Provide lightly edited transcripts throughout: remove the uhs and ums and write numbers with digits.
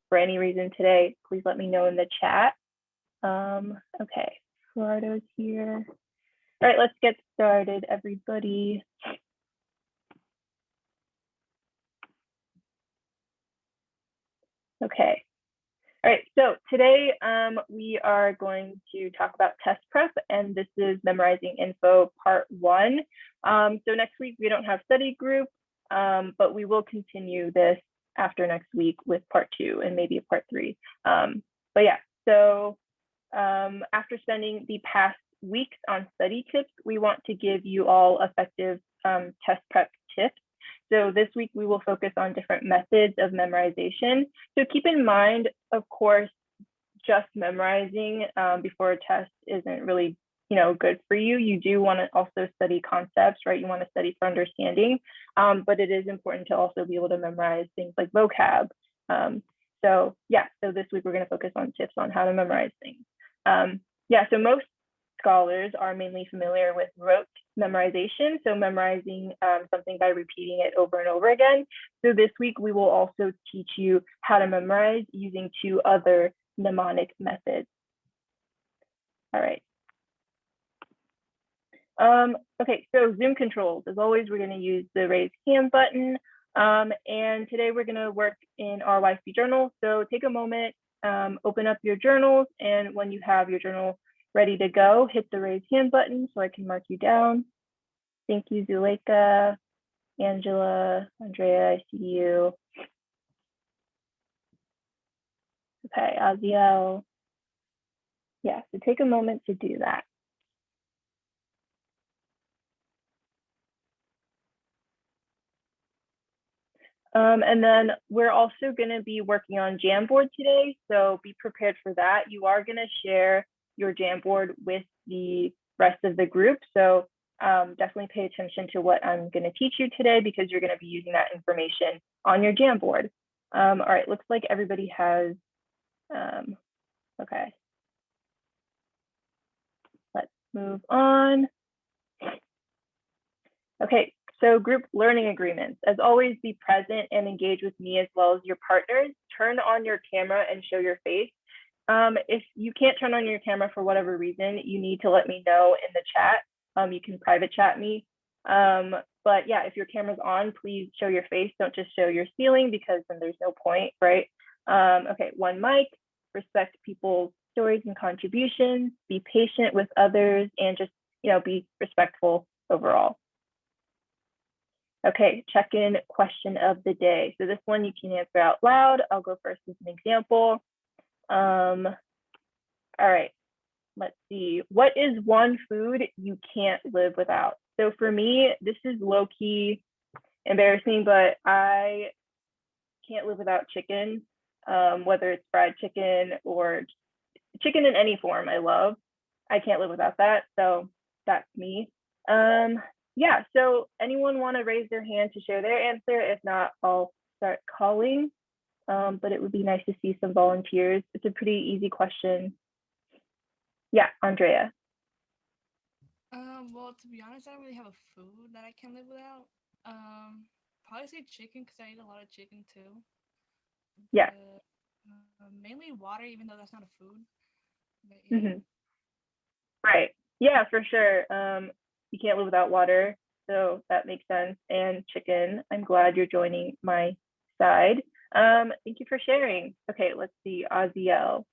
for any reason today, please let me know in the chat. Okay, Gerardo's here. All right, let's get started, everybody. Okay. All right, so today we are going to talk about test prep, and this is Memorizing Info Part 1. So next week we don't have study group, but we will continue this after next week with Part 2 and maybe a Part 3. But yeah, so after spending the past weeks on study tips, we want to give you all effective test prep tips. So this week we will focus on different methods of memorization. So keep in mind, of course, just memorizing before a test isn't really, good for you. You do want to also study concepts, right? You want to study for understanding, but it is important to also be able to memorize things like vocab. So this week we're going to focus on tips on how to memorize things. So most scholars are mainly familiar with rote memorization, so memorizing something by repeating it over and over again. So this week we will also teach you how to memorize using 2 other mnemonic methods. All right. Okay, so Zoom controls. As always, we're going to use the raise hand button. And today we're going to work in our YC journal. So take a moment, open up your journals, and when you have your journal ready to go, hit the raise hand button so I can mark you down. Thank you, Zuleika, Angela, Andrea, I see you. Okay, Aziel. Yeah, so take a moment to do that. And then we're also going to be working on Jamboard today, so be prepared for that. You are going to share your Jamboard with the rest of the group, so definitely pay attention to what I'm going to teach you today because you're going to be using that information on your Jamboard. All right, looks like everybody has, okay. Let's move on. Okay, so group learning agreements. As always, be present and engage with me as well as your partners. Turn on your camera and show your face. If you can't turn on your camera for whatever reason, you need to let me know in the chat. You can private chat me. But yeah, if your camera's on, please show your face. Don't just show your ceiling because then there's no point, right? Okay, 1 mic, respect people's stories and contributions, be patient with others, and just, be respectful overall. Okay, check-in question of the day. So this one you can answer out loud. I'll go first as an example. All right, let's see. What is one food you can't live without? So for me, this is low-key embarrassing, but I can't live without chicken, whether it's fried chicken or chicken in any form I love. I can't live without that, so that's me. Yeah, so anyone want to raise their hand to share their answer? If not, I'll start calling, but it would be nice to see some volunteers. It's a pretty easy question. Yeah, Andrea. Well, to be honest, I don't really have a food that I can live without. Probably say chicken because I eat a lot of chicken too. Yeah. But mainly water, even though that's not a food. But yeah. Mm-hmm. Right. Yeah, for sure. You can't live without water, so that makes sense. And chicken. I'm glad you're joining my side. Thank you for sharing. Okay, let's see, Aziel.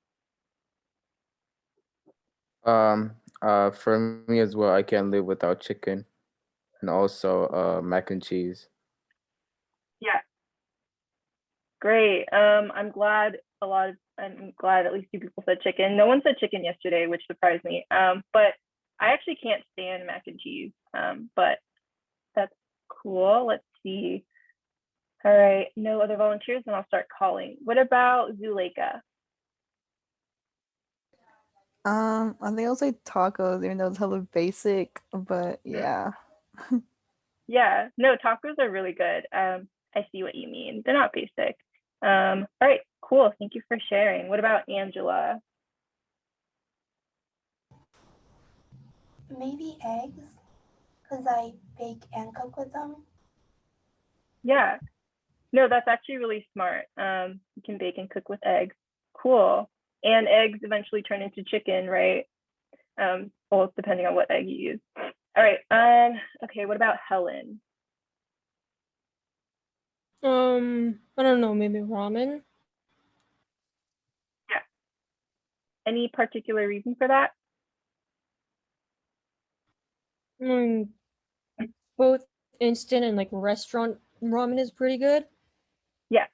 For me as well, I can't live without chicken and also mac and cheese. Yeah, great. I'm glad at least 2 people said chicken. No one said chicken yesterday, which surprised me. But I actually can't stand mac and cheese. But that's cool. Let's see. All right, no other volunteers, and I'll start calling. What about Zuleika? I think I'll say tacos, even though it's hella basic, but yeah. Yeah, no, tacos are really good. I see what you mean. They're not basic. All right, cool. Thank you for sharing. What about Angela? Maybe eggs, because I bake and cook with them. Yeah, No, that's actually really smart. You can bake and cook with eggs. Cool. And eggs eventually turn into chicken, right? Well, depending on what egg you use. All right. Okay, what about Helen? I don't know, maybe ramen. Any particular reason for that? Mm, both instant and like restaurant ramen is pretty good. Yeah.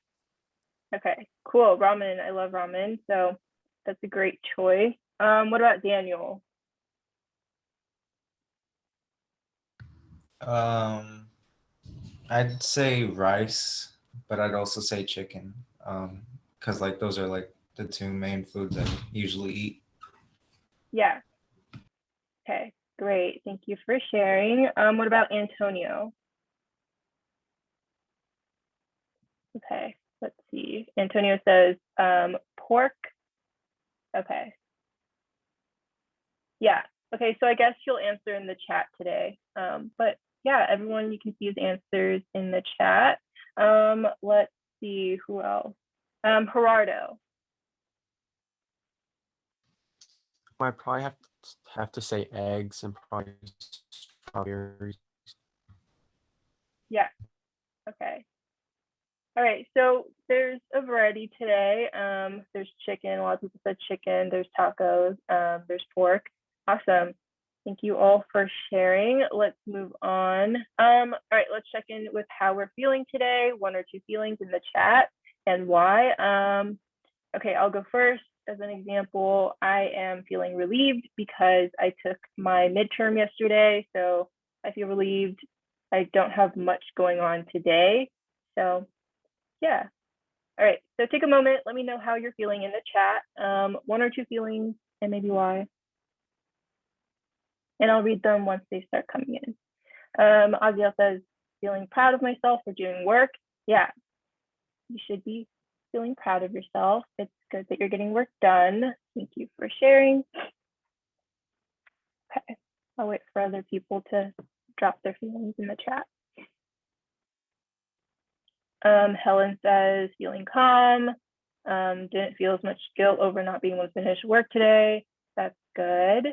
Okay, cool. Ramen. I love ramen, so that's a great choice. What about Daniel? I'd say rice, but I'd also say chicken. Because like those are like the two main foods I usually eat. Yeah. Okay, great. Thank you for sharing. What about Antonio? Okay, let's see. Antonio says pork. Okay. Yeah. Okay, so I guess she'll answer in the chat today. But yeah, everyone, you can see his answers in the chat. Let's see who else. Gerardo. I probably have to say eggs and probably strawberries. Yeah. Okay. All right. So there's a variety today. There's chicken. A lot of people said chicken. There's tacos. There's pork. Awesome. Thank you all for sharing. Let's move on. All right. Let's check in with how we're feeling today. One or two feelings in the chat and why. Okay, I'll go first. As an example, I am feeling relieved because I took my midterm yesterday. So I feel relieved. I don't have much going on today. So yeah. All right. So take a moment. Let me know how you're feeling in the chat. One or two feelings and maybe why. And I'll read them once they start coming in. Aziel says, feeling proud of myself for doing work. Yeah, you should be feeling proud of yourself. It's good that you're getting work done. Thank you for sharing. Okay, I'll wait for other people to drop their feelings in the chat. Helen says, feeling calm. Didn't feel as much guilt over not being able to finish work today. That's good.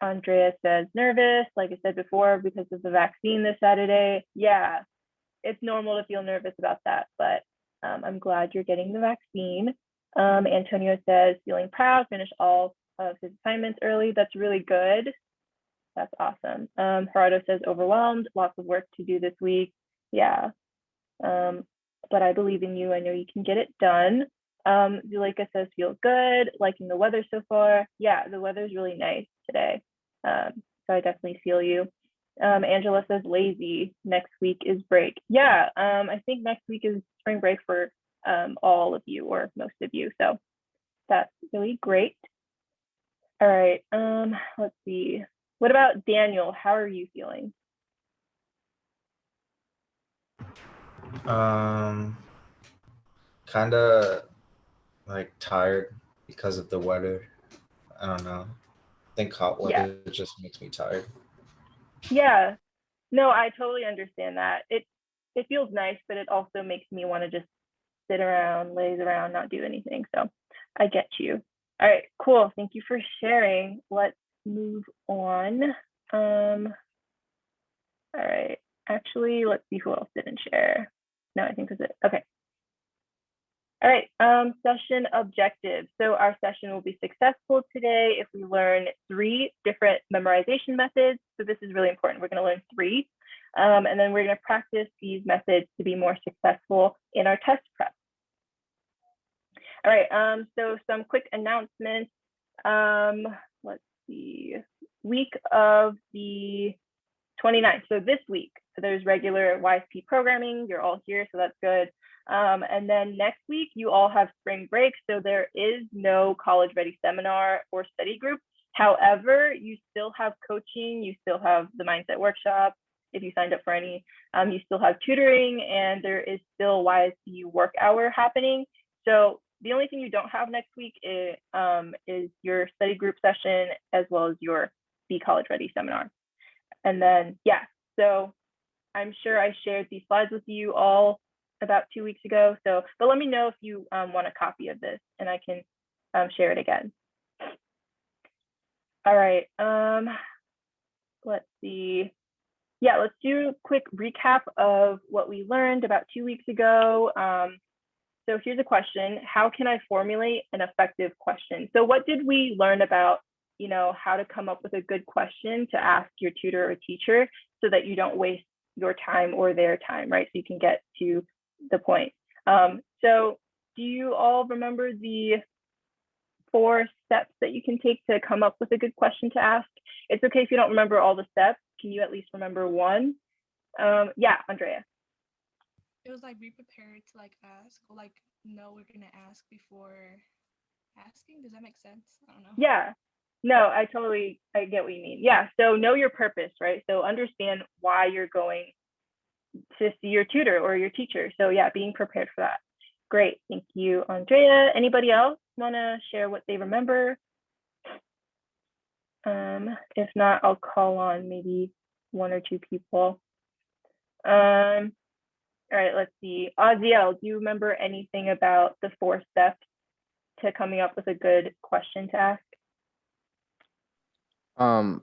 Andrea says, nervous, like I said before, because of the vaccine this Saturday. Yeah, it's normal to feel nervous about that, but I'm glad you're getting the vaccine. Antonio says, feeling proud, finished all of his assignments early. That's really good. That's awesome. Gerardo says, overwhelmed, lots of work to do this week. Yeah, but I believe in you. I know you can get it done. Zuleika says, feel good, liking the weather so far. Yeah, the weather's really nice today. So I definitely feel you. Angela says, lazy, next week is break. Yeah, I think next week is spring break for all of you or most of you. So that's really great. All right, let's see. What about Daniel? How are you feeling? Kind of like tired because of the weather. I don't know. I think hot weather just makes me tired. Yeah, no, I totally understand that. It feels nice, but it also makes me want to just sit around, laze around, not do anything. So I get you. All right, cool. Thank you for sharing. Let's move on. All right, actually, let's see who else didn't share. No, I think that's it. Okay. All right, session objectives. So our session will be successful today if we learn 3 different memorization methods. So this is really important. We're gonna learn 3, and then we're gonna practice these methods to be more successful in our test prep. All right, so some quick announcements. Let's see, week of the 29th. So this week, there's regular YSP programming. You're all here, so that's good. And then next week, you all have spring break. So there is no College Ready seminar or study group. However, you still have coaching. You still have the mindset workshop. If you signed up for any, you still have tutoring, and there is still YSP work hour happening. So the only thing you don't have next week is your study group session, as well as your Be College Ready seminar. And then, yeah, so I'm sure I shared these slides with you all about 2 weeks ago. So, but let me know if you want a copy of this and I can share it again. All right, let's see. Yeah, let's do a quick recap of what we learned about 2 weeks ago. So here's a question: how can I formulate an effective question? So what did we learn about, how to come up with a good question to ask your tutor or teacher so that you don't waste your time or their time, right? So you can get to the point. So do you all remember the 4 steps that you can take to come up with a good question to ask? It's okay if you don't remember all the steps. Can you at least remember one? Yeah, Andrea. It was like be prepared to like ask or like know we're gonna ask before asking. Does that make sense? I don't know. Yeah. No, I get what you mean. Yeah. So know your purpose, right? So understand why you're going to see your tutor or your teacher. So yeah, being prepared for that. Great. Thank you, Andrea. Anybody else want to share what they remember? If not, I'll call on maybe 1 or 2 people. All right, let's see. Aziel, do you remember anything about the 4 steps to coming up with a good question to ask? I'm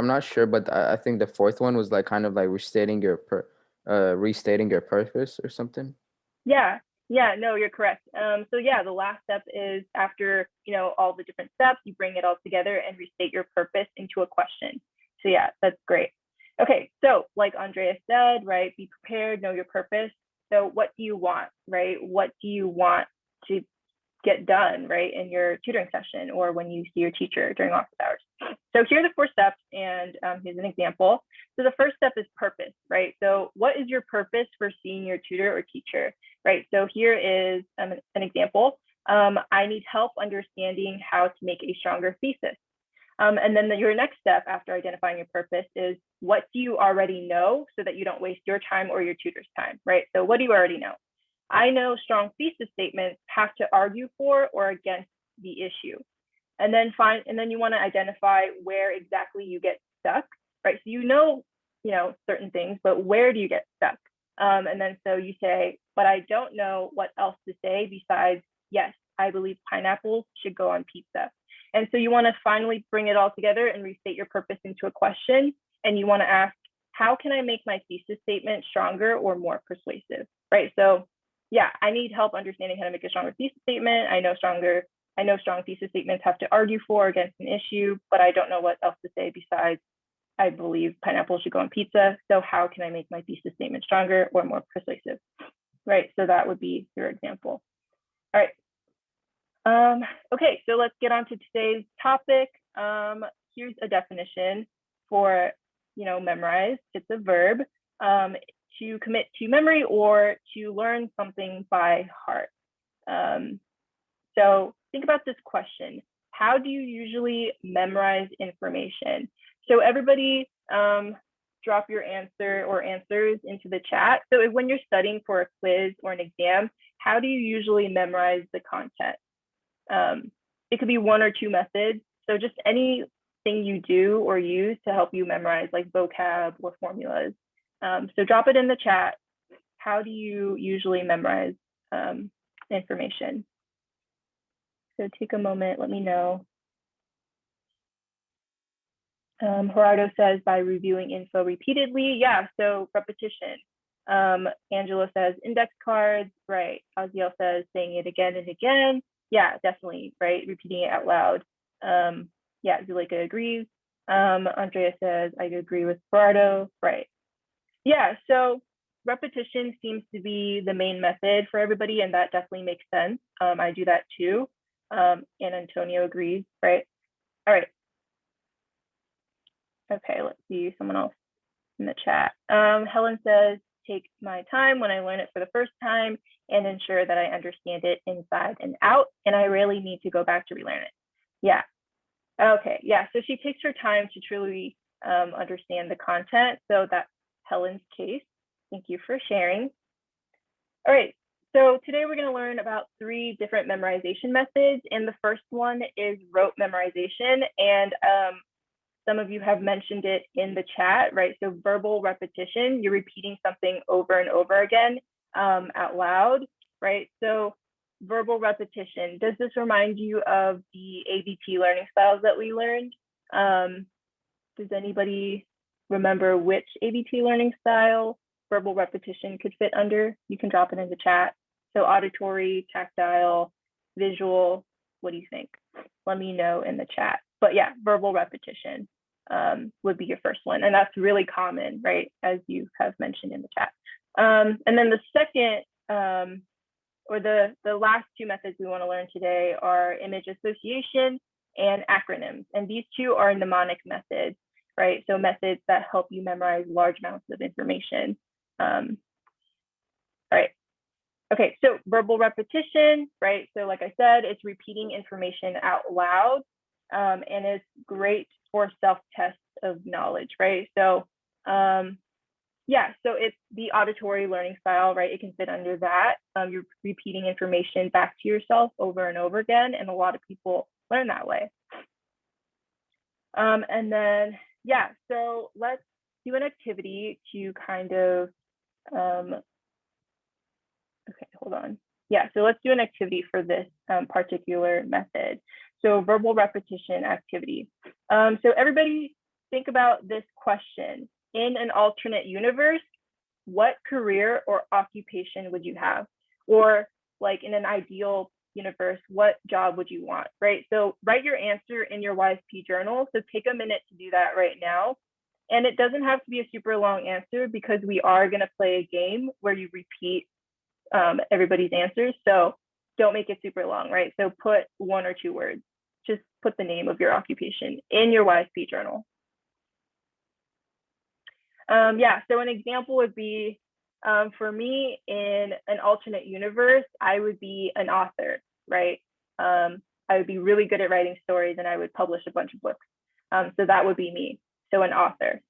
not sure, but I think the 4th one was like kind of like restating your purpose or something. Yeah, no, you're correct. So yeah, the last step is after, all the different steps, you bring it all together and restate your purpose into a question. So yeah, that's great. Okay, so like Andrea said, right, be prepared, know your purpose. So what do you want, right? What do you want to get done, right, in your tutoring session or when you see your teacher during office hours? So here are the 4 steps, and here's an example. So the first step is purpose, right? So what is your purpose for seeing your tutor or teacher, right? So here is an example. I need help understanding how to make a stronger thesis. And then your next step after identifying your purpose is what do you already know so that you don't waste your time or your tutor's time, right? So what do you already know? I know strong thesis statements have to argue for or against the issue. And then you want to identify where exactly you get stuck, right? So you know certain things, but where do you get stuck? And then so you say, but I don't know what else to say besides, yes, I believe pineapples should go on pizza. And so you want to finally bring it all together and restate your purpose into a question. And you want to ask, how can I make my thesis statement stronger or more persuasive, right? So yeah, I need help understanding how to make a stronger thesis statement. I know strong thesis statements have to argue for or against an issue, but I don't know what else to say besides I believe pineapple should go on pizza. So how can I make my thesis statement stronger or more persuasive, right? So that would be your example. All right. Okay, so let's get on to today's topic. Here's a definition for, memorize. It's a verb, to commit to memory or to learn something by heart. So think about this question. How do you usually memorize information? So everybody drop your answer or answers into the chat. So when you're studying for a quiz or an exam, how do you usually memorize the content? It could be 1 or 2 methods. So just anything you do or use to help you memorize like vocab or formulas. So drop it in the chat. How do you usually memorize information? So take a moment, let me know. Gerardo says by reviewing info repeatedly. Yeah, so repetition. Angela says index cards, right? Aziel says saying it again and again. Yeah, definitely, right? Repeating it out loud. Yeah, Zuleika agrees. Andrea says, I agree with Gerardo, right? Yeah, so repetition seems to be the main method for everybody, and that definitely makes sense. I do that too. And Antonio agrees, right? All right. Okay, let's see, someone else in the chat. Helen says, take my time when I learn it for the first time and ensure that I understand it inside and out, and I really need to go back to relearn it. Yeah, okay, yeah, so she takes her time to truly understand the content, so that's Helen's case. Thank you for sharing. All right, so today we're gonna learn about 3 different memorization methods, and the first one is rote memorization, and some of you have mentioned it in the chat, right? So verbal repetition, you're repeating something over and over again out loud, right? So verbal repetition, does this remind you of the ABT learning styles that we learned? Does anybody remember which ABT learning style verbal repetition could fit under? You can drop it in the chat. So auditory, tactile, visual, what do you think? Let me know in the chat. But yeah, verbal repetition would be your first one. And that's really common, right? As you have mentioned in the chat. And then the second, or the last two methods we want to learn today are image association and acronyms. And these two are mnemonic methods, right? So methods that help you memorize large amounts of information. All right. Okay, so verbal repetition, right? So like I said, it's repeating information out loud, and it's great for self-test of knowledge, right? So yeah, so it's the auditory learning style, right? It can fit under that. You're repeating information back to yourself over and over again, and a lot of people learn that way. And then, yeah, so let's do an activity to kind of, okay, hold on. Yeah, so let's do an activity for this particular method. So verbal repetition activity. So everybody think about this question. In an alternate universe, what career or occupation would you have? Or like in an ideal universe, what job would you want, right? So write your answer in your YSP journal. So take a minute to do that right now. And it doesn't have to be a super long answer because we are gonna play a game where you repeat everybody's answers. So don't make it super long, right? So put 1 or 2 words. Just put the name of your occupation in your YSP journal. Yeah, so an example would be, for me, in an alternate universe, I would be an author, right? I would be really good at writing stories and I would publish a bunch of books. So that would be me, so an author.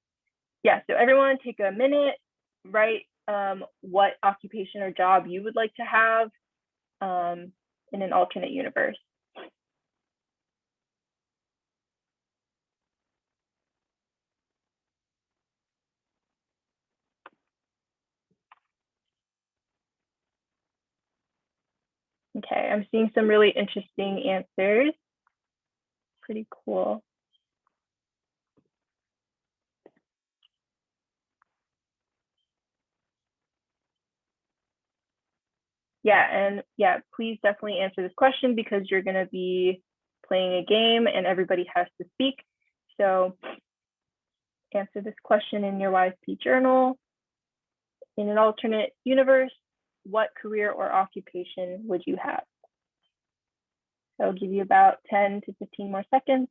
Yeah, so everyone take a minute, write what occupation or job you would like to have in an alternate universe. Okay, I'm seeing some really interesting answers. Pretty cool. Yeah, and yeah, please definitely answer this question because you're gonna be playing a game and everybody has to speak. So answer this question in your YSP journal. In an alternate universe, what career or occupation would you have? So I'll give you about 10 to 15 more seconds.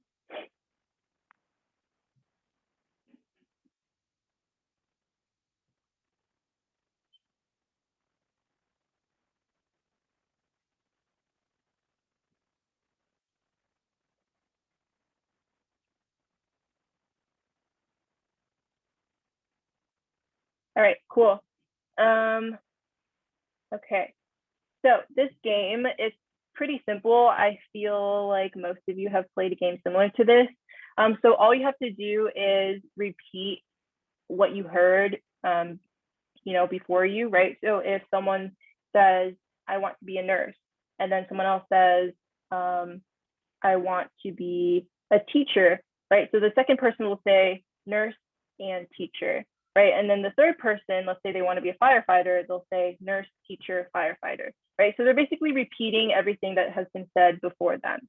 All right, cool. Okay, so this game is pretty simple. I feel like most of you have played a game similar to this. So all you have to do is repeat what you heard, you know, before you, right? So if someone says, I want to be a nurse, and then someone else says, I want to be a teacher, right? So the second person will say nurse and teacher, right? And then the third person, let's say they want to be a firefighter, they'll say nurse, teacher, firefighter, right? So they're basically repeating everything that has been said before them.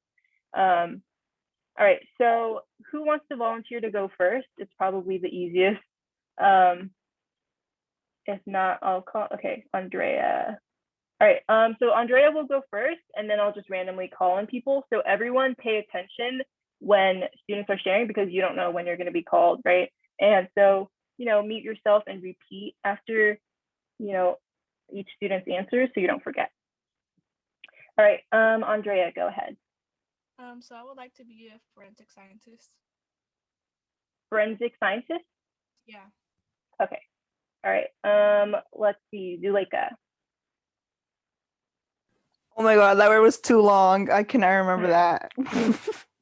All right, so who wants to volunteer to go first? It's probably the easiest. If not, I'll call, okay, Andrea. All right, so Andrea will go first, and then I'll just randomly call on people. So everyone pay attention when students are sharing because you don't know when you're gonna be called, right? And so, you know, mute yourself and repeat after, you know, each student's answers so you don't forget. All right, Andrea, go ahead. So I would like to be a forensic scientist. Forensic scientist? Yeah. Okay, all right, let's see, Zuleika. Oh my god, that word was too long. I cannot remember that.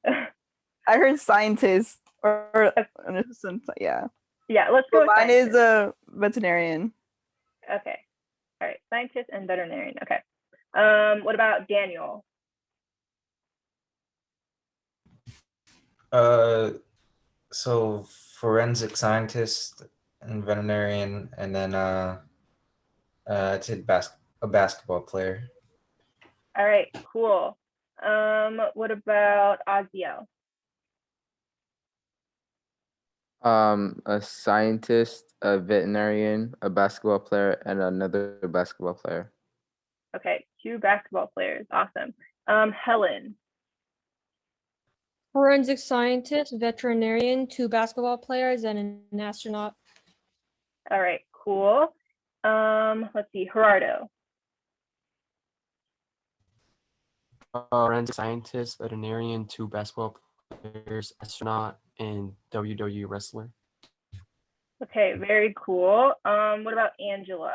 I heard scientist. Or Okay. an assistant, yeah. Yeah, let's go But with mine is scientist. a veterinarian. Okay. All right, scientist and veterinarian. Okay. What about Daniel? So forensic scientist and veterinarian, and then I'd say a basketball player. All right, cool. What about Aziel? A scientist, a veterinarian, a basketball player, and another basketball player. Okay, 2 basketball players. Awesome. Helen. Forensic scientist, veterinarian, 2 basketball players, and an astronaut. All right, cool. Let's see, Gerardo. Forensic scientist, veterinarian, 2 basketball players, astronaut, and WWE wrestler. Okay, very cool. What about Angela?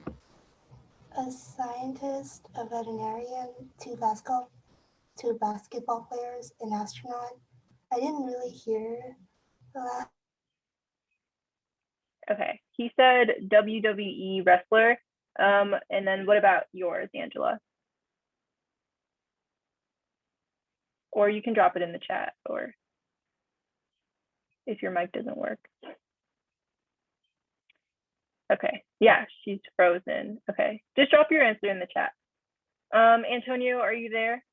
A scientist, a veterinarian, 2 basketball players, an astronaut. I didn't really hear the last. Okay, he said WWE wrestler. And then what about yours, Angela? Or you can drop it in the chat, or if your mic doesn't work. Okay, yeah, she's frozen. Okay, just drop your answer in the chat. Antonio, are you there?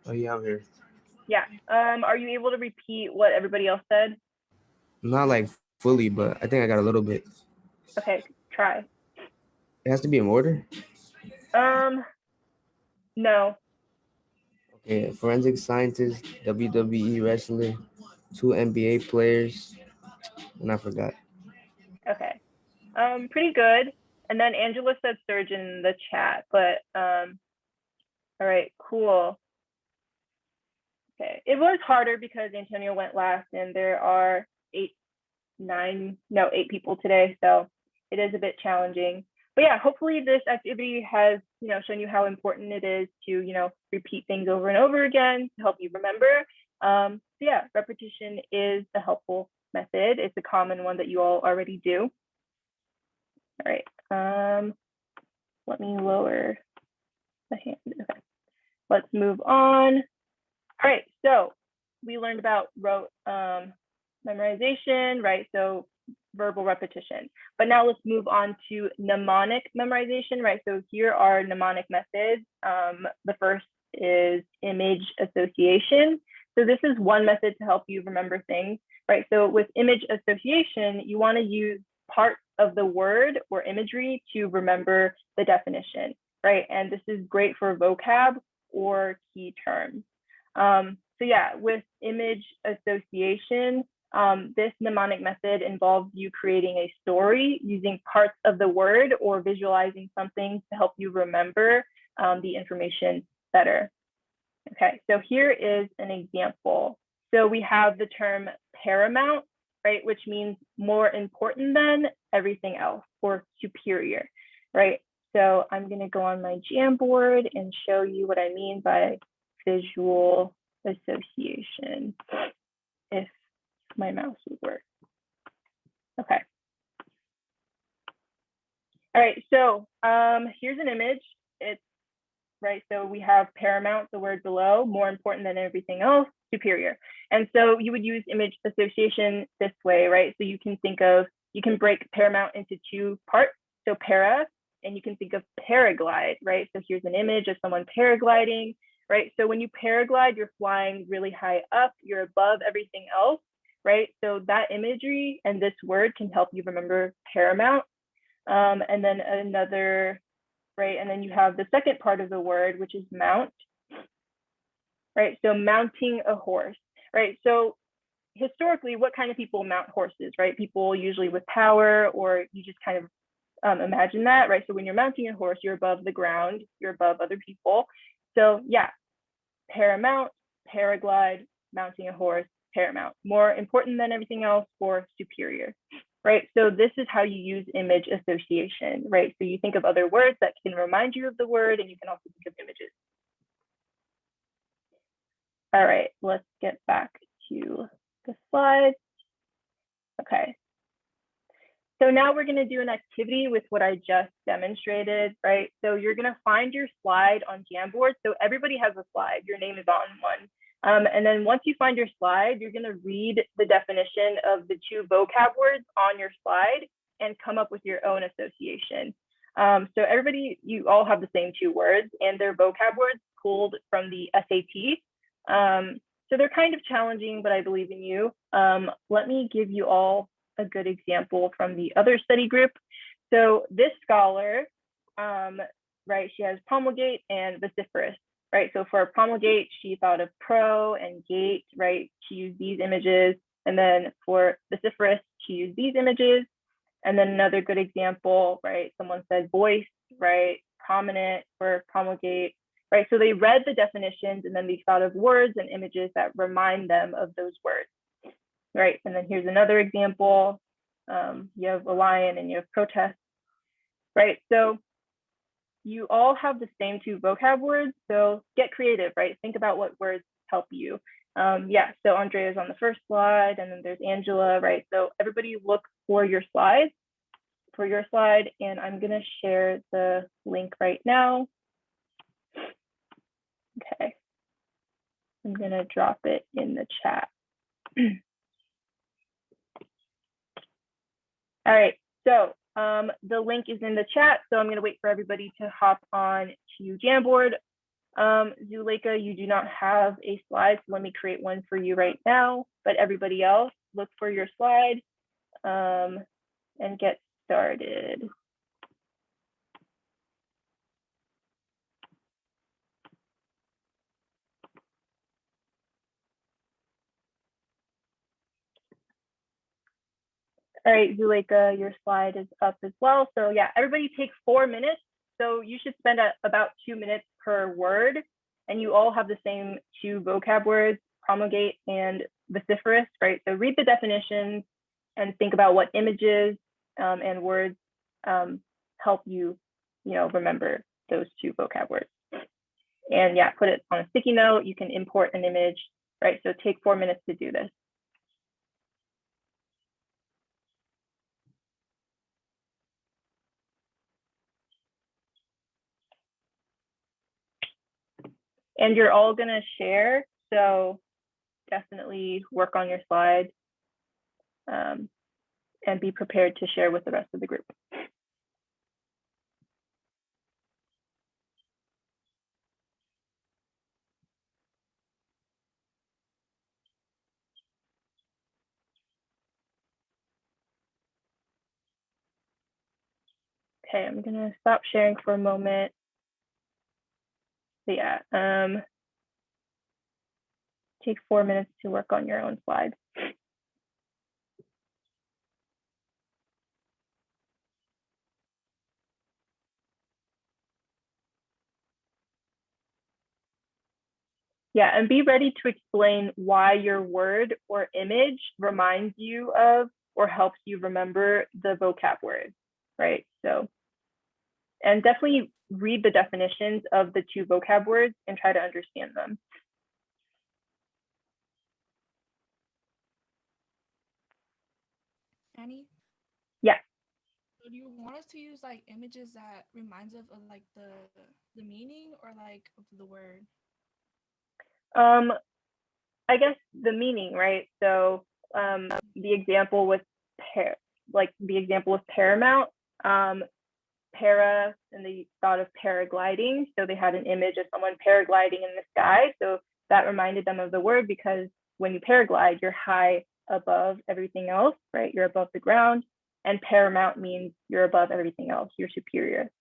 Oh yeah, I'm here. Yeah. Are you able to repeat what everybody else said? Not like fully, but I think I got a little bit. Okay, try. It has to be in order. No. Okay, forensic scientist, WWE wrestler, 2 NBA players, and I forgot. Okay. Pretty good. And then Angela said surgeon in the chat, but all right, cool. Okay, it was harder because Antonio went last and there are 8 people today, so it is a bit challenging. But yeah, hopefully this activity has, shown you how important it is to, repeat things over and over again to help you remember. So yeah, repetition is a helpful method. It's a common one that you all already do. All right, let me lower the hand. Okay, let's move on. All right, so we learned about rote memorization, right? So verbal repetition. But now let's move on to mnemonic memorization, right? So here are mnemonic methods. The first is image association. So this is one method to help you remember things, right? So with image association, you want to use parts of the word or imagery to remember the definition, right? And this is great for vocab or key terms. So yeah, with image association, this mnemonic method involves you creating a story using parts of the word or visualizing something to help you remember the information better. Okay, so here is an example. So we have the term paramount, right, which means more important than everything else, or superior, right? So I'm going to go on my Jamboard and show you what I mean by visual association, if my mouse would work. Okay. All right, so here's an image. It's right, so we have paramount, the word below, more important than everything else, superior. And so you would use image association this way, right? So you can break paramount into 2 parts. So para, and you can think of paraglide, right? So here's an image of someone paragliding, right? So when you paraglide, you're flying really high up, you're above everything else, right? So that imagery and this word can help you remember paramount. And then another, right? And then you have the second part of the word, which is mount, right? So mounting a horse, right? So historically, what kind of people mount horses, right? People usually with power, or you just kind of imagine that, right? So when you're mounting a horse, you're above the ground, you're above other people. So yeah, paramount, paraglide, mounting a horse, paramount, more important than everything else, or superior, right? So this is how you use image association, right? So you think of other words that can remind you of the word, and you can also think of images. All right, let's get back to the slides. Okay. So now we're going to do an activity with what I just demonstrated, right? So you're going to find your slide on Jamboard. So everybody has a slide. Your name is on one. And then once you find your slide, you're going to read the definition of the 2 vocab words on your slide and come up with your own association. So everybody, you all have the same 2 words and they're vocab words pulled from the SAT. So they're kind of challenging, but I believe in you. Let me give you all a good example from the other study group. So this scholar, right, she has promulgate and vociferous, right? So for promulgate, she thought of pro and gate, right? She used these images. And then for vociferous, she used these images. And then another good example, right? Someone said voice, right? Prominent for promulgate, right? So they read the definitions and then they thought of words and images that remind them of those words. Right, and then here's another example. You have a lion and you have protest, right? So you all have the same 2 vocab words, so get creative, right? Think about what words help you. Yeah, so Andrea is on the first slide, and then there's Angela, right? So everybody look for your slides, and I'm gonna share the link right now. Okay, I'm gonna drop it in the chat. All right, so the link is in the chat, so I'm going to wait for everybody to hop on to Jamboard. Zuleika, you do not have a slide, so let me create one for you right now, but everybody else, look for your slide and get started. All right, Zuleika, your slide is up as well. So yeah, everybody take 4 minutes. So you should spend about 2 minutes per word, and you all have the same 2 vocab words, promulgate and vociferous, right? So read the definitions and think about what images and words help you, remember those 2 vocab words. And yeah, put it on a sticky note. You can import an image, right? So take 4 minutes to do this. And you're all going to share, so definitely work on your slides and be prepared to share with the rest of the group. Okay, I'm going to stop sharing for a moment. But yeah, take 4 minutes to work on your own slides. Yeah, and be ready to explain why your word or image reminds you of or helps you remember the vocab word, right? So, and definitely read the definitions of the 2 vocab words and try to understand them. Annie? Yeah. So do you want us to use like images that reminds us of like the meaning or like of the word? I guess the meaning, right? So the example with Paramount, para, and they thought of paragliding. So they had an image of someone paragliding in the sky. So that reminded them of the word, because when you paraglide, you're high above everything else, right? You're above the ground. And paramount means you're above everything else, you're superior.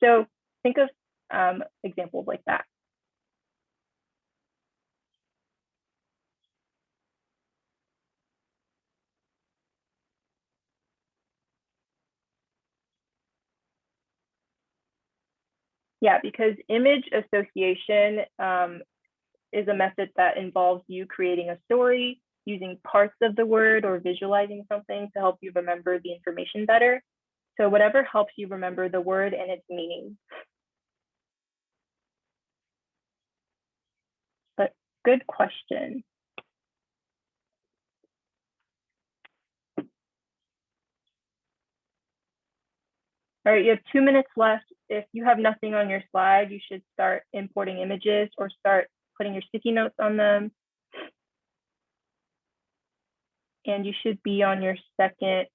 So think of examples like that. Yeah, because image association is a method that involves you creating a story, using parts of the word or visualizing something to help you remember the information better. So whatever helps you remember the word and its meaning. But good question. All right, you have 2 minutes left. If you have nothing on your slide, you should start importing images or start putting your sticky notes on them. And you should be on your second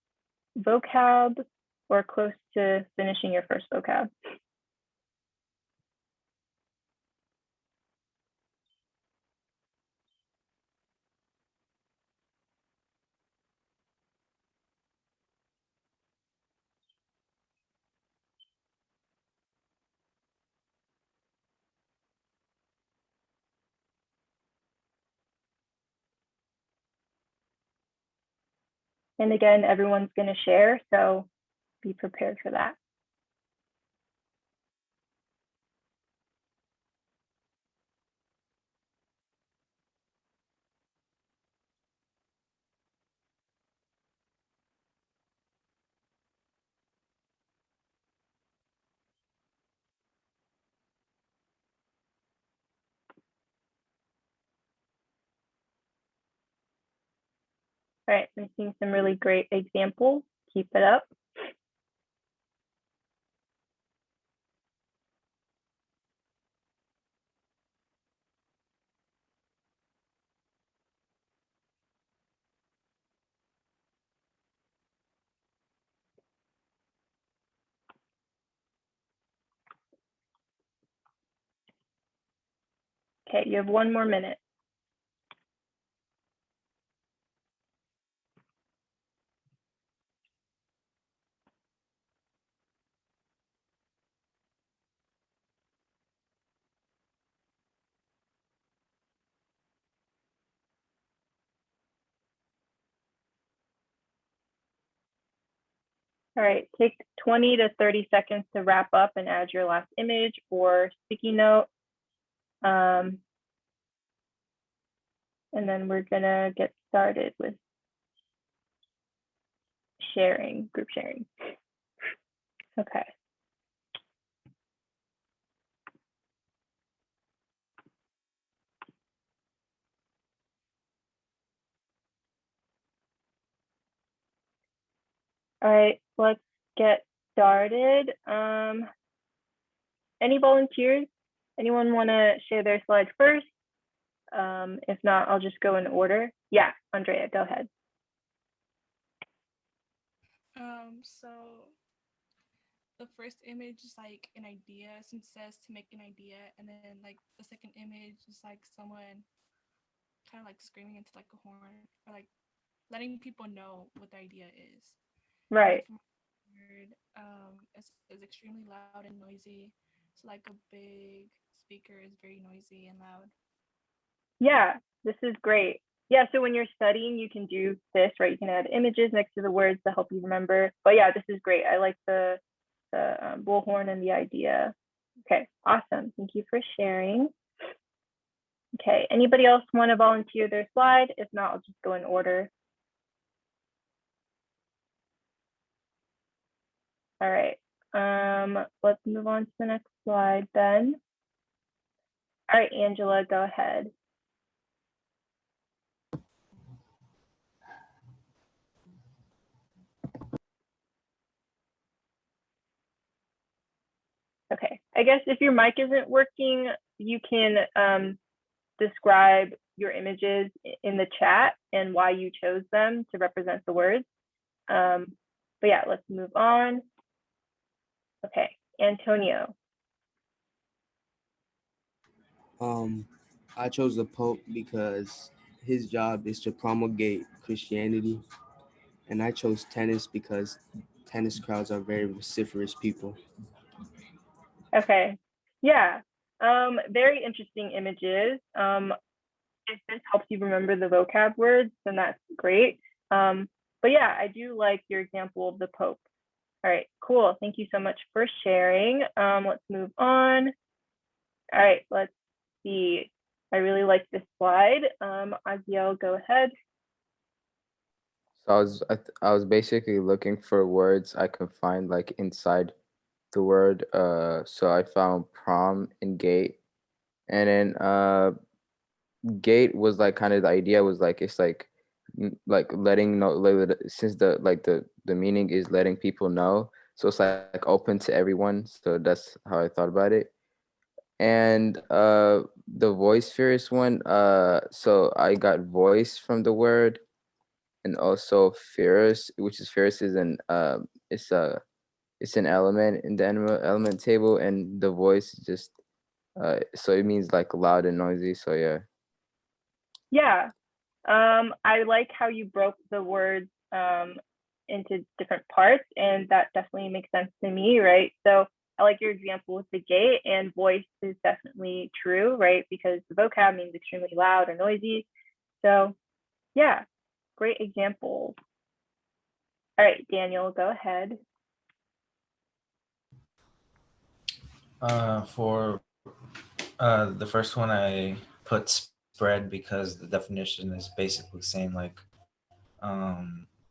vocab or close to finishing your first vocab. And again, everyone's going to share, so be prepared for that. All right, I'm seeing some really great examples. Keep it up. Okay, you have 1 more minute. All right, take 20 to 30 seconds to wrap up and add your last image or sticky note. And then we're gonna get started with sharing, group sharing. Okay. All right, let's get started. Any volunteers? Anyone want to share their slide first? If not, I'll just go in order. Yeah, Andrea, go ahead. So the first image is like an idea, since it says to make an idea, and then like the second image is like someone kind of like screaming into like a horn, or like letting people know what the idea is. Right. It's extremely loud and noisy. So like a big speaker is very noisy and loud. Yeah, this is great. Yeah, so when you're studying, you can do this, right? You can add images next to the words to help you remember. But yeah, this is great. I like the bullhorn and the idea. Okay, awesome. Thank you for sharing. Okay, anybody else want to volunteer their slide? If not, I'll just go in order. All right, let's move on to the next slide then. All right, Angela, go ahead. Okay, I guess if your mic isn't working, you can describe your images in the chat and why you chose them to represent the words. But yeah, let's move on. Okay, Antonio. I chose the Pope because his job is to promulgate Christianity, and I chose tennis because tennis crowds are very vociferous people. Okay, yeah, very interesting images. If this helps you remember the vocab words, then that's great. But yeah, I do like your example of the Pope. All right, cool. Thank you so much for sharing. Let's move on. All right, let's see. I really like this slide. Aziel, go ahead. So I was basically looking for words I could find like inside the word. So I found prom and gate, and then gate was like kind of the idea was like it's like letting know since the meaning is letting people know, so it's like open to everyone. So that's how I thought about it. And the voice fierce one, so I got voice from the word, and also fierce, which is fierce is an it's a it's an element in the element table, and the voice is just so it means like loud and noisy. So yeah. Yeah. I like how you broke the words into different parts, and that definitely makes sense to me, right? So I like your example with the gate, and voice is definitely true, right? Because the vocab means extremely loud or noisy. So yeah, great examples. All right, Daniel, go ahead. For the first one, I put spread because the definition is basically saying like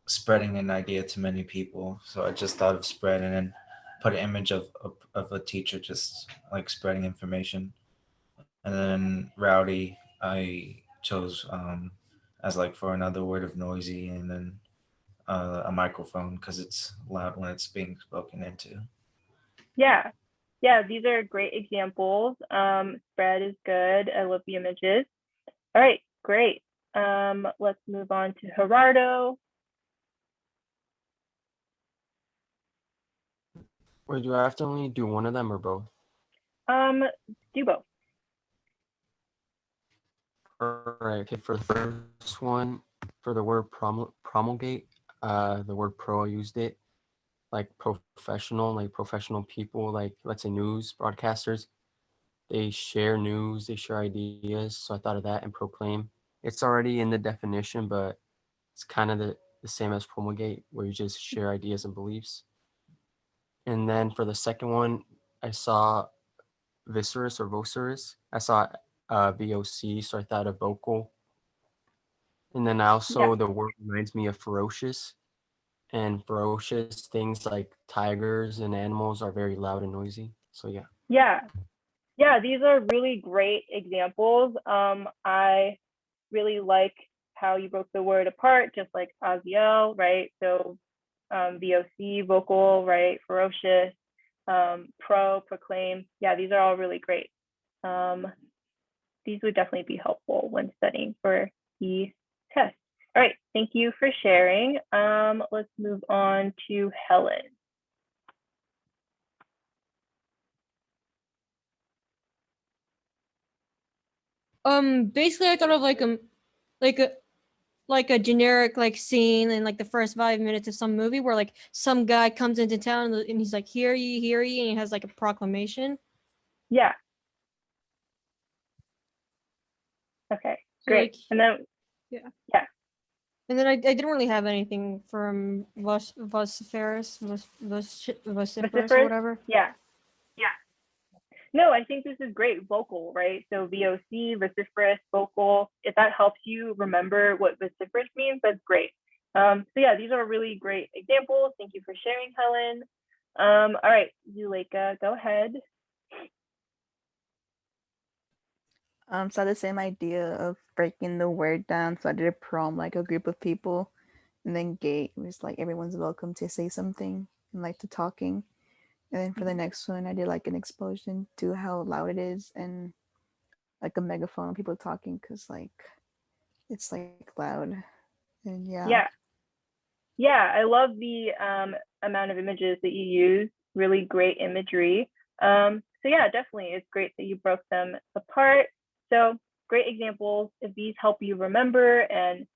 spreading an idea to many people. So I just thought of spread and then put an image of a teacher just like spreading information. And then rowdy, I chose as like for another word of noisy, and then a microphone because it's loud when it's being spoken into. Yeah, these are great examples. Spread is good. I love the images. All right, great. Let's move on to Gerardo. Wait, do I have to only do one of them or both? Do both. All right. Okay. For the first one, for the word promulgate, the word pro, I used it like professional people, like let's say news broadcasters. They share news, they share ideas. So I thought of that. And proclaim. It's already in the definition, but it's kind of the same as promulgate, where you just share ideas and beliefs. And then for the second one, I saw viscerous or vociferous. I saw VOC, so I thought of vocal. And then also the word reminds me of ferocious. And ferocious things like tigers and animals are very loud and noisy. So yeah. Yeah, these are really great examples. I really like how you broke the word apart, just like Aziel, right? So VOC, vocal, right? Ferocious, proclaim. Yeah, these are all really great. These would definitely be helpful when studying for the test. All right, thank you for sharing. Let's move on to Helen. Basically I thought of like a like a generic like scene in like the first 5 minutes of some movie where like some guy comes into town and he's like, hear ye, and he has like a proclamation. Yeah. Okay, So, great. like, and then yeah. And then I didn't really have anything from vociferous or whatever. Yeah. No, I think this is great. Vocal, right? So VOC, vociferous, vocal. If that helps you remember what vociferous means, that's great. So yeah, these are really great examples. Thank you for sharing, Helen. All right, Zuleika, go ahead. So I had the same idea of breaking the word down. So I did a prom, like a group of people, and then gate was like everyone's welcome to say something and like to talking. And then for the next one, I did like an explosion to how loud it is and like a megaphone, people talking because like it's like loud. And Yeah, I love the amount of images that you use. Really great imagery. So yeah, definitely, it's great that you broke them apart. So great examples. If these help you remember and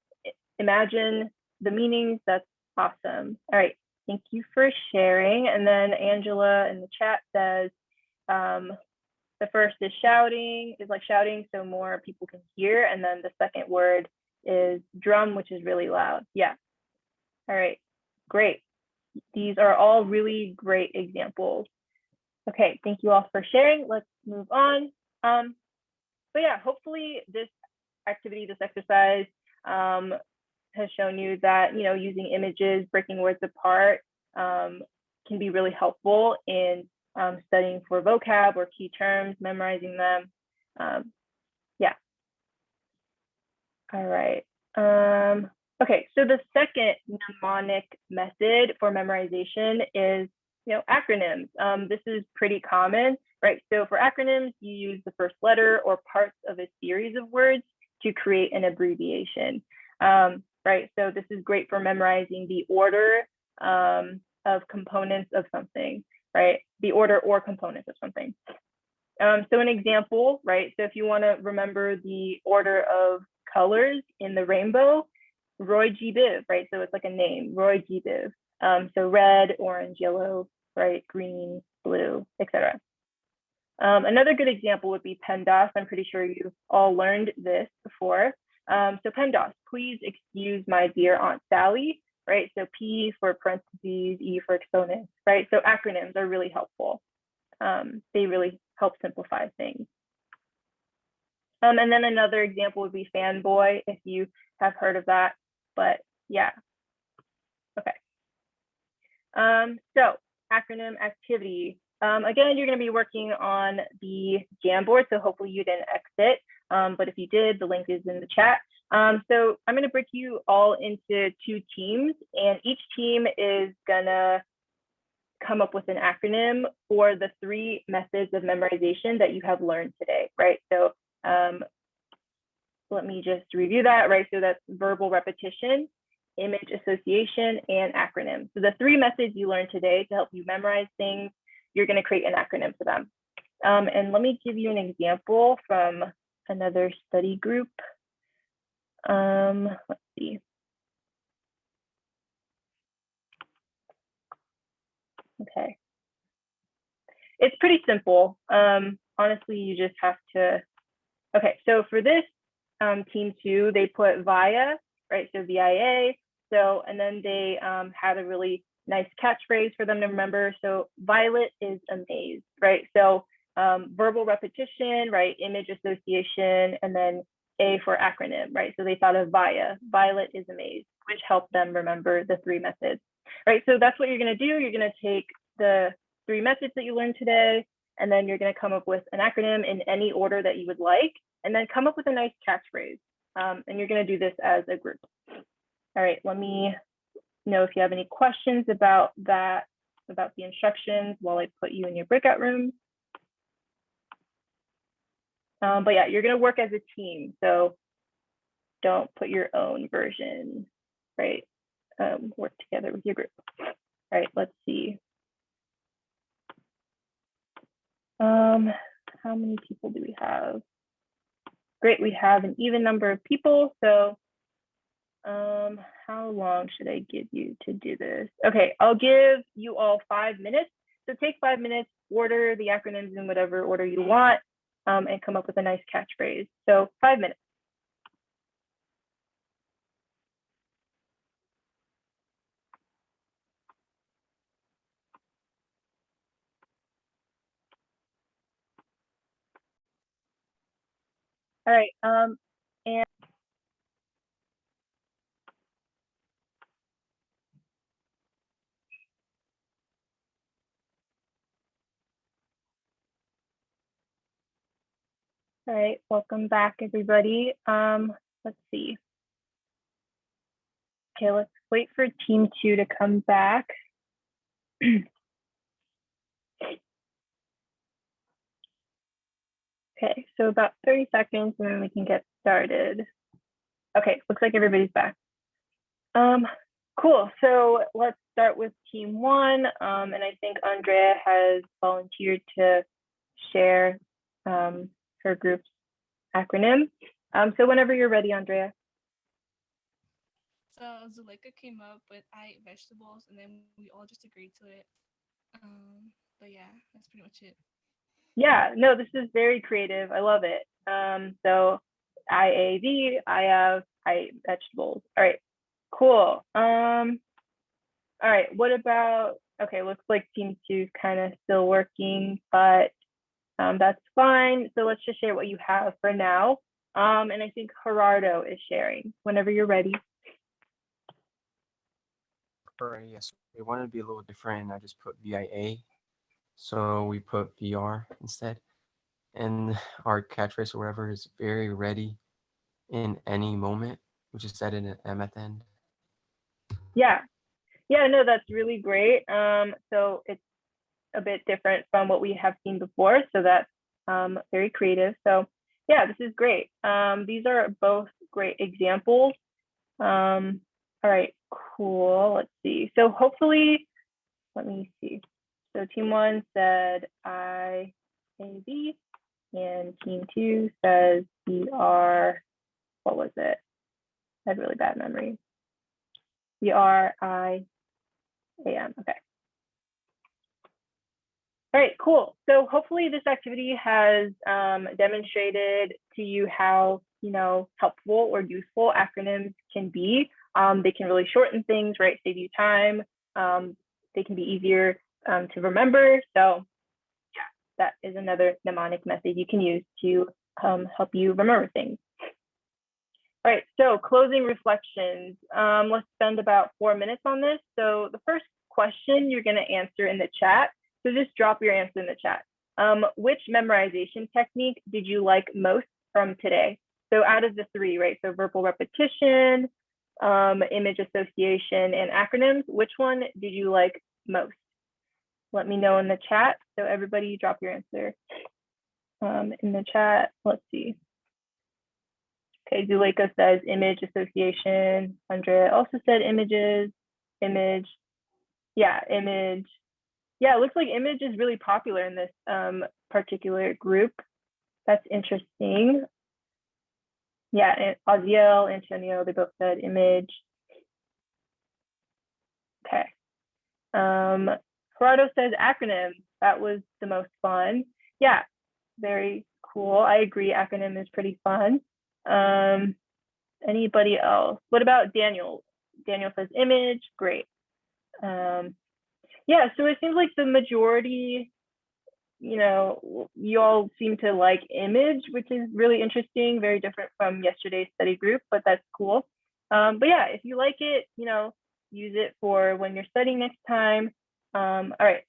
imagine the meanings, that's awesome. All right, thank you for sharing. And then Angela in the chat says, the first is shouting, is like shouting so more people can hear. And then the second word is drum, which is really loud. Yeah. All right, great. These are all really great examples. Okay, thank you all for sharing. Let's move on. So yeah, hopefully this activity, this exercise has shown you that, you know, using images, breaking words apart can be really helpful in studying for vocab or key terms, memorizing them. Yeah. All right. Okay, so the second mnemonic method for memorization is, acronyms. This is pretty common, right? So for acronyms, you use the first letter or parts of a series of words to create an abbreviation, right? So this is great for memorizing the order of components of something, right? The order or components of something. So an example, right? So if you want to remember the order of colors in the rainbow, Roy G. Biv, right? So it's like a name, Roy G. Biv. So red, orange, yellow, right? Green, blue, etc. Another good example would be PEMDAS. I'm pretty sure you've all learned this before. So PEMDAS, please excuse my dear Aunt Sally, right? So P for parentheses, E for exponents, right? So acronyms are really helpful. They really help simplify things. And then another example would be fanboy, if you have heard of that, but yeah. Okay. So acronym activity. Again, you're going to be working on the Jamboard, so hopefully you didn't exit, but if you did, the link is in the chat. So I'm going to break you all into 2 teams, and each team is going to come up with an acronym for the 3 methods of memorization that you have learned today, right? So let me just review that, right? So that's verbal repetition, image association, and acronym. So the 3 methods you learned today to help you memorize things, you're going to create an acronym for them. And let me give you an example from another study group. Let's see. Okay. It's pretty simple. Honestly, you just have to, okay, so for this team 2, they put VIA, right? So VIA. So, and then they had a really nice catchphrase for them to remember. So Violet is amazed, right? So verbal repetition, right? Image association, and then A for acronym, right? So they thought of VIA, Violet is amazed, which helped them remember the 3 methods, right? So that's what you're going to do. You're going to take the 3 methods that you learned today, and then you're going to come up with an acronym in any order that you would like, and then come up with a nice catchphrase. And you're going to do this as a group. All right, let me know if you have any questions about that, about the instructions while I put you in your breakout room. But yeah, you're going to work as a team, so don't put your own version, right? Work together with your group. All right, let's see. How many people do we have? Great, we have an even number of people. So how long should I give you to do this? Okay, I'll give you all 5 minutes. So take 5 minutes, order the acronyms in whatever order you want, and come up with a nice catchphrase. So 5 minutes. All right, and all right, welcome back, everybody. Let's see. Okay, let's wait for team 2 to come back. Okay, so about 30 seconds and then we can get started. Okay, looks like everybody's back. Cool, so let's start with team 1. And I think Andrea has volunteered to share her group's acronym. So whenever you're ready, Andrea. So Zuleika came up with I ate vegetables, and then we all just agreed to it. But yeah, that's pretty much it. Yeah, no, this is very creative. I love it. So IAV, I ate vegetables. All right, cool. All right, what about, okay, looks like team 2 is kind of still working, but that's fine. So let's just share what you have for now. And I think Gerardo is sharing whenever you're ready. Alright, yes. We wanted to be a little different. I just put VIA. So we put VR instead. And our catchphrase or whatever is very ready. in any moment, which is said in an M at the end. Yeah. Yeah, no, that's really great. So it's a bit different from what we have seen before. So that's very creative. So yeah, this is great. These are both great examples. All right, cool. Let's see. So hopefully, let me see. So team one said I, A, B, and team two says BR, what was it? I had really bad memory. BR, I, AM, okay. All right, cool. So hopefully this activity has demonstrated to you how, helpful or useful acronyms can be. They can really shorten things, right? Save you time. They can be easier to remember. So yeah, that is another mnemonic method you can use to help you remember things. All right, so closing reflections. Let's spend about 4 minutes on this. So the first question you're gonna answer in the chat. So just drop your answer in the chat. Which memorization technique did you like most from today? So out of the three, right? So verbal repetition, image association, and acronyms, which one did you like most? Let me know in the chat. So everybody drop your answer in the chat. Let's see. Okay, Zuleika says image association. Andrea also said images, image. Yeah, image. Yeah, it looks like image is really popular in this particular group. That's interesting. Yeah, and Aziel, Antonio, they both said image. Okay. Gerardo says acronym. That was the most fun. Yeah, very cool. I agree, acronym is pretty fun. Anybody else? What about Daniel? Daniel says image, great. Yeah, so it seems like the majority, you all seem to like image, which is really interesting, very different from yesterday's study group, but that's cool. But yeah, if you like it, use it for when you're studying next time. All right,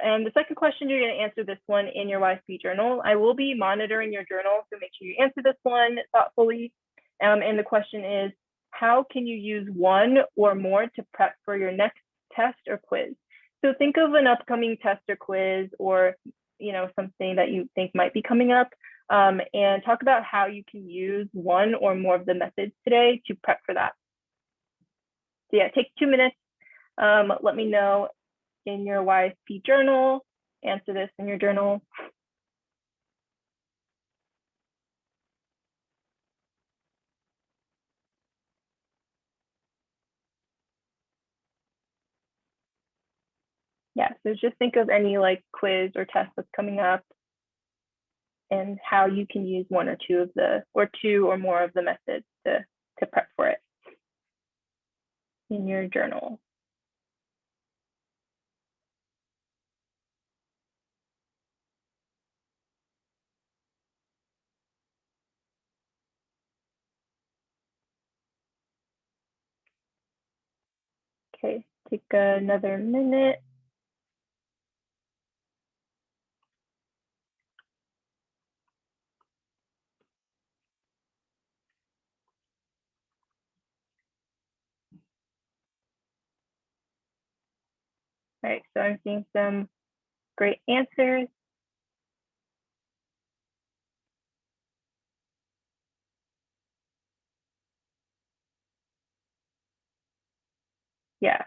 and the second question, you're going to answer this one in your YSP journal. I will be monitoring your journal, so make sure you answer this one thoughtfully. And the question is, how can you use one or more to prep for your next test or quiz? So think of an upcoming test or quiz, or something that you think might be coming up, and talk about how you can use one or more of the methods today to prep for that. So yeah, take 2 minutes. Let me know in your YSP journal, answer this in your journal. Yeah, so just think of any quiz or test that's coming up and how you can use one or two or more of the methods to prep for it in your journal. Okay, take another minute. All right, so I'm seeing some great answers. Yeah,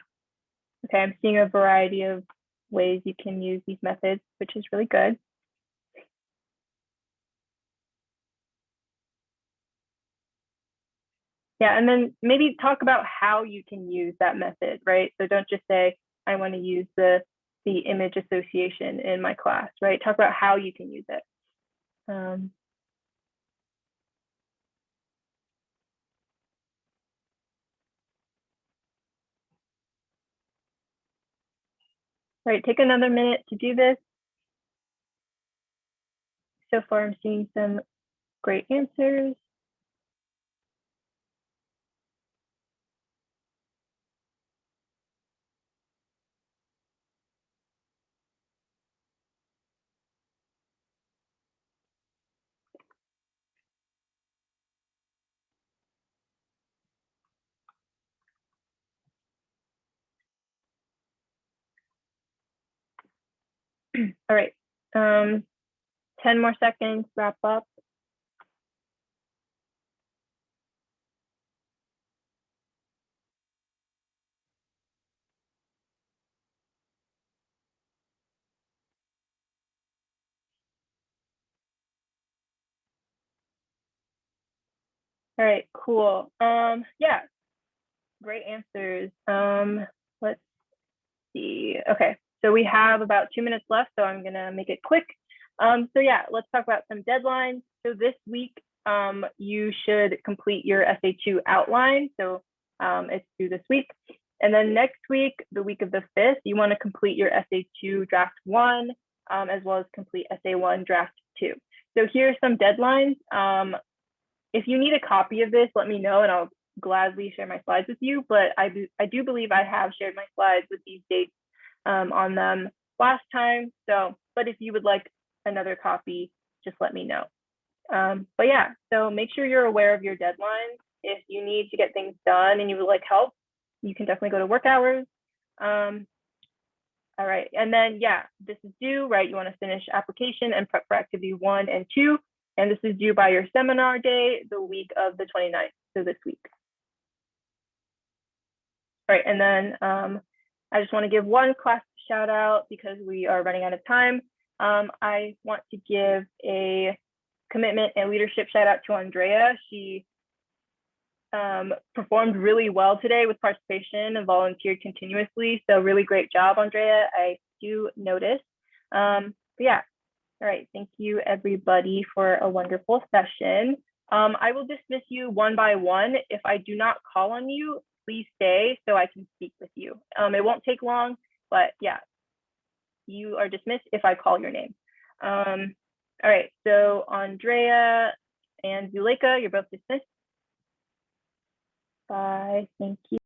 okay, I'm seeing a variety of ways you can use these methods, which is really good. Yeah, and then maybe talk about how you can use that method, right? So don't just say, I want to use the image association in my class, right? Talk about how you can use it. Right, take another minute to do this. So far, I'm seeing some great answers. All right, 10 more seconds, wrap up. All right, cool. Yeah, great answers. Let's see. Okay, so we have about 2 minutes left, so I'm gonna make it quick. So yeah, let's talk about some deadlines. So this week, you should complete your SA2 outline. So it's due this week. And then next week, the week of the 5th, you want to complete your SA2 draft 1, as well as complete SA1 draft 2. So here are some deadlines. If you need a copy of this, let me know and I'll gladly share my slides with you. But I do believe I have shared my slides with these dates on them last time. So, but if you would like another copy, just let me know. But yeah, so make sure you're aware of your deadlines. If you need to get things done and you would like help, you can definitely go to work hours. All right, and then yeah, this is due, right? You want to finish application and prep for activity 1 and 2. And this is due by your seminar day, the week of the 29th, so this week. All right, and then I just want to give one class shout out because we are running out of time. I want to give a commitment and leadership shout out to Andrea. She performed really well today with participation and volunteered continuously. So really great job, Andrea. I do notice. But yeah, all right, thank you everybody for a wonderful session. I will dismiss you one by one. If I do not call on you, please stay so I can speak with you. It won't take long, but yeah, you are dismissed if I call your name. All right, so Andrea and Zuleika, you're both dismissed. Bye, thank you.